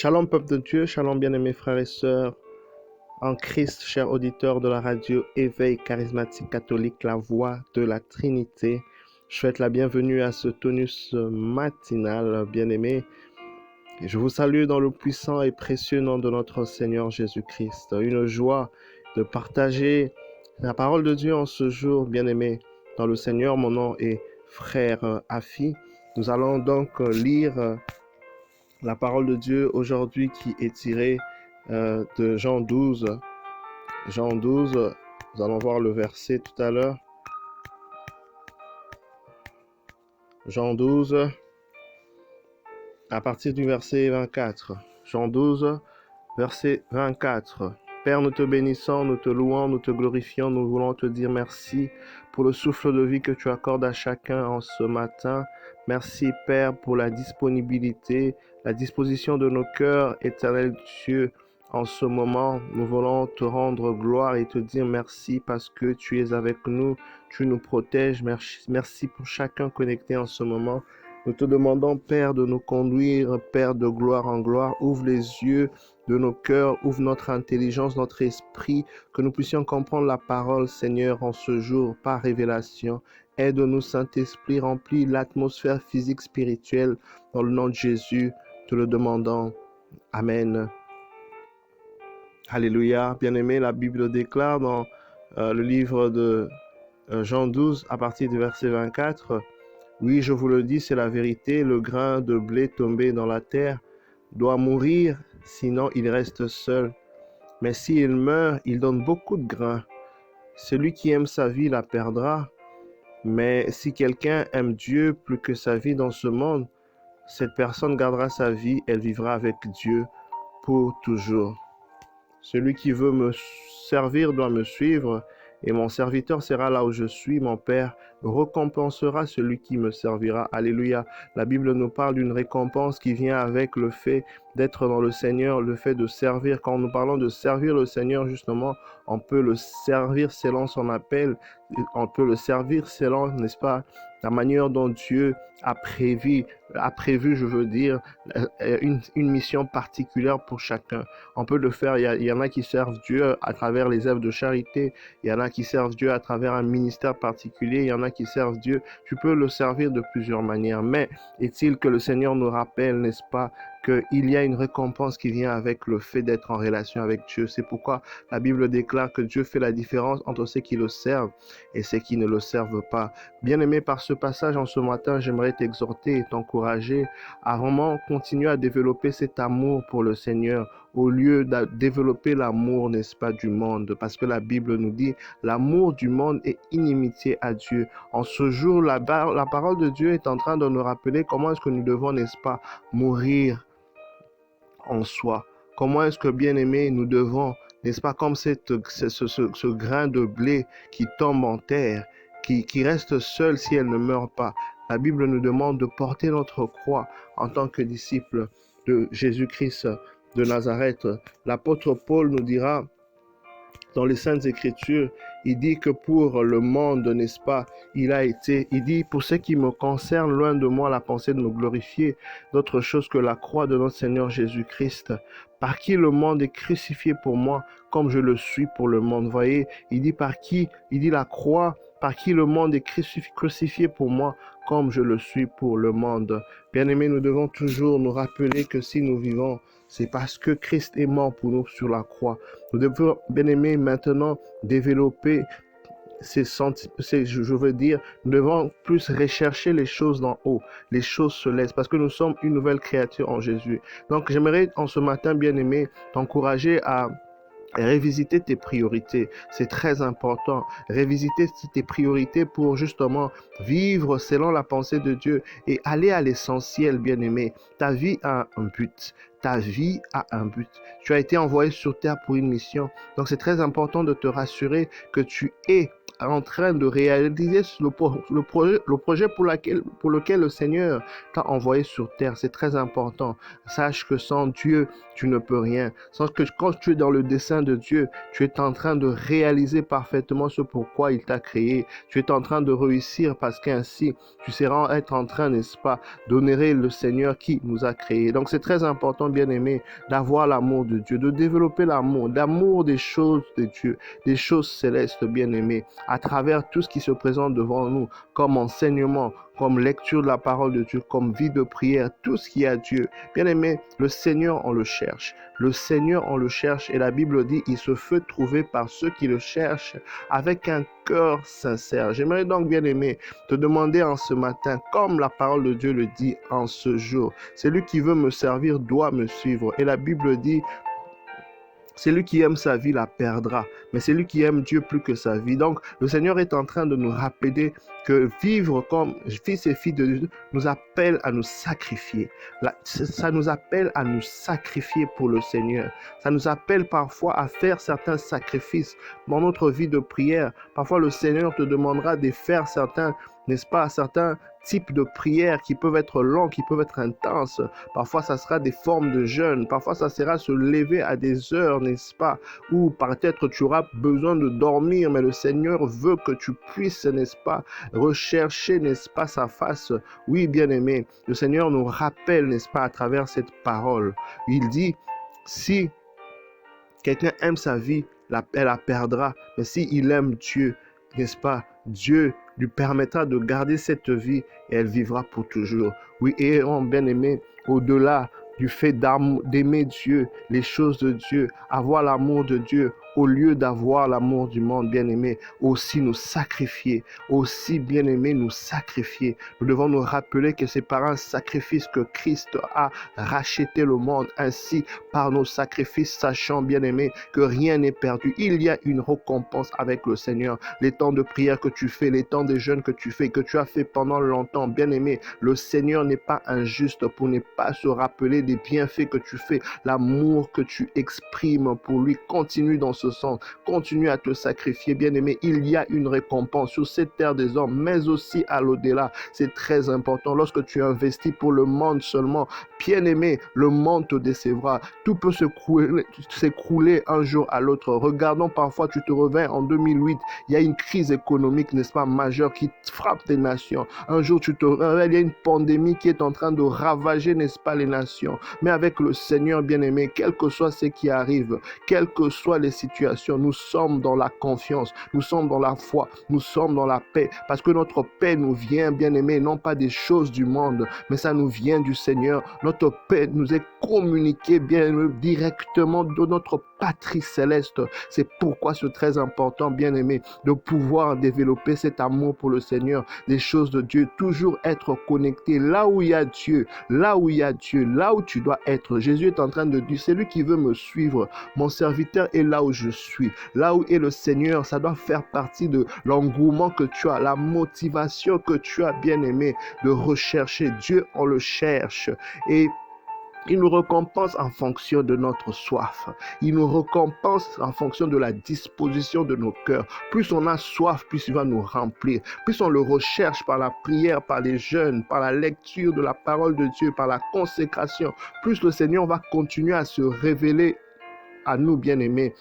Shalom peuple de Dieu, shalom bien-aimés frères et sœurs en Christ, chers auditeurs de la radio Éveil charismatique catholique, la voix de la Trinité. Je souhaite la bienvenue à ce tonus matinal, bien-aimés. Je vous salue dans le puissant et précieux nom de notre Seigneur Jésus-Christ. Une joie de partager la parole de Dieu en ce jour, bien-aimés. Dans le Seigneur, mon nom est frère Afi. Nous allons donc lire la parole de Dieu aujourd'hui qui est tirée de Jean 12. Jean 12, nous allons voir le verset tout à l'heure. Jean 12, à partir du verset 24. Jean 12, verset 24. Père, nous te bénissons, nous te louons, nous te glorifions, nous voulons te dire merci pour le souffle de vie que tu accordes à chacun en ce matin. Merci, Père, pour la disponibilité, la disposition de nos cœurs, éternel Dieu. En ce moment, nous voulons te rendre gloire et te dire merci parce que tu es avec nous, tu nous protèges. Merci pour chacun connecté en ce moment. Nous te demandons, Père, de nous conduire, Père, de gloire en gloire. Ouvre les yeux de nos cœurs, ouvre notre intelligence, notre esprit, que nous puissions comprendre la parole, Seigneur, en ce jour, par révélation. Aide-nous, Saint-Esprit, remplis l'atmosphère physique, spirituelle, dans le nom de Jésus, te le demandons. Amen. Alléluia. Bien-aimé, la Bible déclare dans le livre de Jean 12, à partir du verset 24, « Oui, je vous le dis, c'est la vérité, le grain de blé tombé dans la terre doit mourir, sinon il reste seul. Mais s'il meurt, il donne beaucoup de grain. Celui qui aime sa vie la perdra. Mais si quelqu'un aime Dieu plus que sa vie dans ce monde, cette personne gardera sa vie, elle vivra avec Dieu pour toujours. Celui qui veut me servir doit me suivre, et mon serviteur sera là où je suis. Mon Père récompensera celui qui me servira. » Alléluia. La Bible nous parle d'une récompense qui vient avec le fait d'être dans le Seigneur, le fait de servir. Quand nous parlons de servir le Seigneur, justement, on peut le servir selon son appel. On peut le servir selon, n'est-ce pas, la manière dont Dieu a prévu, je veux dire, une mission particulière pour chacun. On peut le faire, il y en a qui servent Dieu à travers les œuvres de charité, il y en a qui servent Dieu à travers un ministère particulier, il y en a qui servent Dieu. Tu peux le servir de plusieurs manières, mais est-il que le Seigneur nous rappelle, n'est-ce pas, qu'il y a une récompense qui vient avec le fait d'être en relation avec Dieu. C'est pourquoi la Bible déclare que Dieu fait la différence entre ceux qui le servent et ceux qui ne le servent pas. Bien-aimé, par ce passage en ce matin, j'aimerais t'exhorter et t'encourager à vraiment continuer à développer cet amour pour le Seigneur au lieu de développer l'amour, n'est-ce pas, du monde. Parce que la Bible nous dit, l'amour du monde est inimitié à Dieu. En ce jour, la parole de Dieu est en train de nous rappeler comment est-ce que nous devons, n'est-ce pas, mourir en soi. Comment est-ce que, bien-aimés, nous devons, n'est-ce pas, comme ce grain de blé qui tombe en terre, qui reste seul si elle ne meurt pas. La Bible nous demande de porter notre croix en tant que disciples de Jésus-Christ de Nazareth. L'apôtre Paul nous dira dans les Saintes Écritures, il dit que pour le monde, n'est-ce pas, il dit, pour ce qui me concerne, loin de moi la pensée de me glorifier d'autre chose que la croix de notre Seigneur Jésus-Christ, par qui le monde est crucifié pour moi, comme je le suis pour le monde. Vous voyez, il dit la croix, par qui le monde est crucifié pour moi, comme je le suis pour le monde. Bien-aimés, nous devons toujours nous rappeler que si nous vivons, c'est parce que Christ est mort pour nous sur la croix. Nous devons, bien-aimés, maintenant développer nous devons plus rechercher les choses d'en haut, les choses célestes, parce que nous sommes une nouvelle créature en Jésus. Donc, j'aimerais en ce matin, bien-aimé, t'encourager à révisiter tes priorités. C'est très important. Révisiter tes priorités pour justement vivre selon la pensée de Dieu et aller à l'essentiel, bien-aimé. Ta vie a un but. Ta vie a un but. Tu as été envoyé sur terre pour une mission. Donc, c'est très important de te rassurer que tu es en train de réaliser le projet pour lequel le Seigneur t'a envoyé sur terre. C'est très important. Sache que sans Dieu, tu ne peux rien. Sans que quand tu es dans le dessein de Dieu, tu es en train de réaliser parfaitement ce pourquoi il t'a créé. Tu es en train de réussir parce qu'ainsi, tu seras en train, n'est-ce pas, d'honorer le Seigneur qui nous a créés. Donc, c'est très important besoin, bien-aimé, d'avoir l'amour de Dieu, de développer l'amour des choses de Dieu, des choses célestes, bien-aimé, à travers tout ce qui se présente devant nous, comme enseignement, comme lecture de la parole de Dieu, comme vie de prière, tout ce qui est à Dieu. Bien-aimé, le Seigneur, on le cherche. Le Seigneur, on le cherche, et la Bible dit, il se fait trouver par ceux qui le cherchent avec un cœur sincère. J'aimerais donc, bien-aimé, te demander en ce matin, comme la parole de Dieu le dit en ce jour, celui qui veut me servir doit me suivre. Et la Bible dit, celui qui aime sa vie la perdra, mais celui qui aime Dieu plus que sa vie. Donc, le Seigneur est en train de nous rappeler que vivre comme fils et filles de Dieu nous appelle à nous sacrifier. Ça nous appelle à nous sacrifier pour le Seigneur. Ça nous appelle parfois à faire certains sacrifices dans notre vie de prière. Parfois, le Seigneur te demandera de faire certains types de prières qui peuvent être longs, qui peuvent être intenses. Parfois, ça sera des formes de jeûne. Parfois, ça sera se lever à des heures, n'est-ce pas? Ou peut-être tu auras besoin de dormir, mais le Seigneur veut que tu puisses, n'est-ce pas, rechercher, n'est-ce pas, sa face. Oui, bien-aimé, le Seigneur nous rappelle, n'est-ce pas, à travers cette parole. Il dit, si quelqu'un aime sa vie, elle la perdra. Mais s'il aime Dieu, n'est-ce pas, Dieu lui permettra de garder cette vie et elle vivra pour toujours. Oui, et bien aimé, au-delà du fait d'aimer Dieu, les choses de Dieu, avoir l'amour de Dieu, au lieu d'avoir l'amour du monde, bien-aimé, aussi nous sacrifier, aussi, bien-aimé, nous sacrifier. Nous devons nous rappeler que c'est par un sacrifice que Christ a racheté le monde. Ainsi, par nos sacrifices, sachant, bien-aimé, que rien n'est perdu. Il y a une récompense avec le Seigneur. Les temps de prière que tu fais, les temps de jeûne que tu fais, que tu as fait pendant longtemps, bien-aimé, le Seigneur n'est pas injuste pour ne pas se rappeler des bienfaits que tu fais, l'amour que tu exprimes pour lui. Continue dans ce sens, continue à te sacrifier, bien-aimé. Il y a une récompense sur cette terre des hommes, mais aussi à l'au-delà. C'est très important. Lorsque tu investis pour le monde seulement, bien-aimé, le monde te décevra. Tout peut s'écrouler un jour à l'autre. Regardons, parfois tu te réveilles en 2008, il y a une crise économique, n'est-ce pas, majeure qui frappe des nations. Un jour tu te réveilles, il y a une pandémie qui est en train de ravager, n'est-ce pas, les nations. Mais avec le Seigneur, bien-aimé, quel que soit ce qui arrive, quelles que soient les situations, nous sommes dans la confiance, nous sommes dans la foi, nous sommes dans la paix, parce que notre paix nous vient, bien-aimé, non pas des choses du monde, mais ça nous vient du Seigneur. Notre paix nous est communiquée bien directement de notre patrie céleste. C'est pourquoi c'est très important, bien-aimé, de pouvoir développer cet amour pour le Seigneur, les choses de Dieu, toujours être connecté là où il y a Dieu, là où il y a Dieu, là où tu dois être. Jésus est en train de dire, celui qui veut me suivre, mon serviteur est là où je suis, là où est le Seigneur. Ça doit faire partie de l'engouement que tu as, la motivation que tu as, bien-aimé, de rechercher Dieu. On le cherche et il nous récompense en fonction de notre soif. Il nous récompense en fonction de la disposition de nos cœurs. Plus on a soif, plus il va nous remplir. Plus on le recherche par la prière, par les jeûnes, par la lecture de la parole de Dieu, par la consécration, plus le Seigneur va continuer à se révéler à nous, bien-aimés.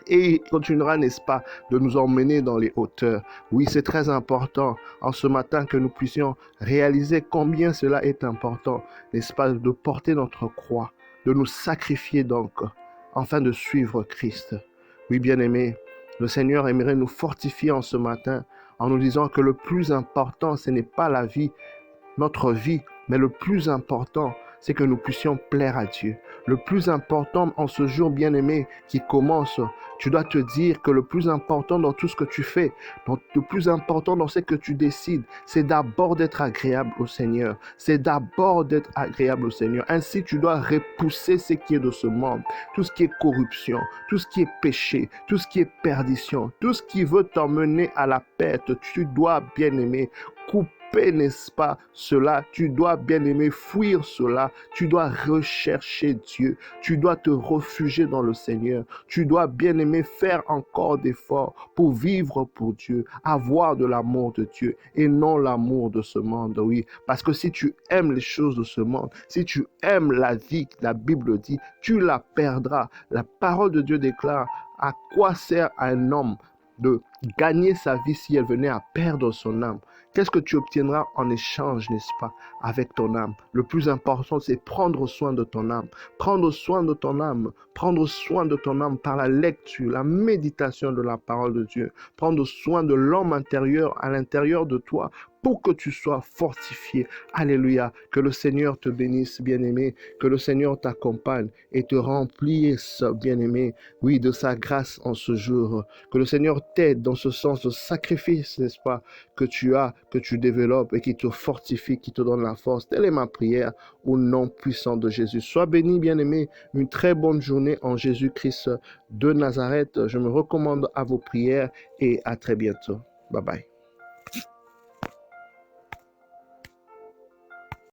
Et il continuera, n'est-ce pas, de nous emmener dans les hauteurs. Oui, c'est très important en ce matin que nous puissions réaliser combien cela est important, n'est-ce pas, de porter notre croix, de nous sacrifier donc, afin de suivre Christ. Oui, bien-aimés, le Seigneur aimerait nous fortifier en ce matin en nous disant que le plus important, ce n'est pas la vie, notre vie, mais le plus important, c'est que nous puissions plaire à Dieu. Le plus important en ce jour bien-aimé qui commence, tu dois te dire que le plus important dans tout ce que tu fais, le plus important dans ce que tu décides, c'est d'abord d'être agréable au Seigneur. C'est d'abord d'être agréable au Seigneur. Ainsi, tu dois repousser ce qui est de ce monde, tout ce qui est corruption, tout ce qui est péché, tout ce qui est perdition, tout ce qui veut t'emmener à la perte. Tu dois, bien-aimé, couper, n'est-ce pas, cela, tu dois, bien-aimé, fuir cela, tu dois rechercher Dieu, tu dois te réfugier dans le Seigneur, tu dois, bien-aimé, faire encore d'efforts pour vivre pour Dieu, avoir de l'amour de Dieu et non l'amour de ce monde, oui, parce que si tu aimes les choses de ce monde, si tu aimes la vie, la Bible dit, tu la perdras. La parole de Dieu déclare, à quoi sert un homme de gagner sa vie si elle venait à perdre son âme? Qu'est-ce que tu obtiendras en échange, n'est-ce pas, avec ton âme? Le plus important, c'est prendre soin de ton âme. Prendre soin de ton âme. Prendre soin de ton âme par la lecture, la méditation de la parole de Dieu. Prendre soin de l'homme intérieur à l'intérieur de toi pour que tu sois fortifié. Alléluia. Que le Seigneur te bénisse, bien-aimé. Que le Seigneur t'accompagne et te remplisse, bien-aimé, oui, de sa grâce en ce jour. Que le Seigneur t'aide dans ce sens de sacrifice, n'est-ce pas, que tu as, que tu développes et qui te fortifie, qui te donne la force. Telle est ma prière au nom puissant de Jésus. Sois béni, bien-aimé. Une très bonne journée en Jésus-Christ de Nazareth. Je me recommande à vos prières et à très bientôt. Bye bye.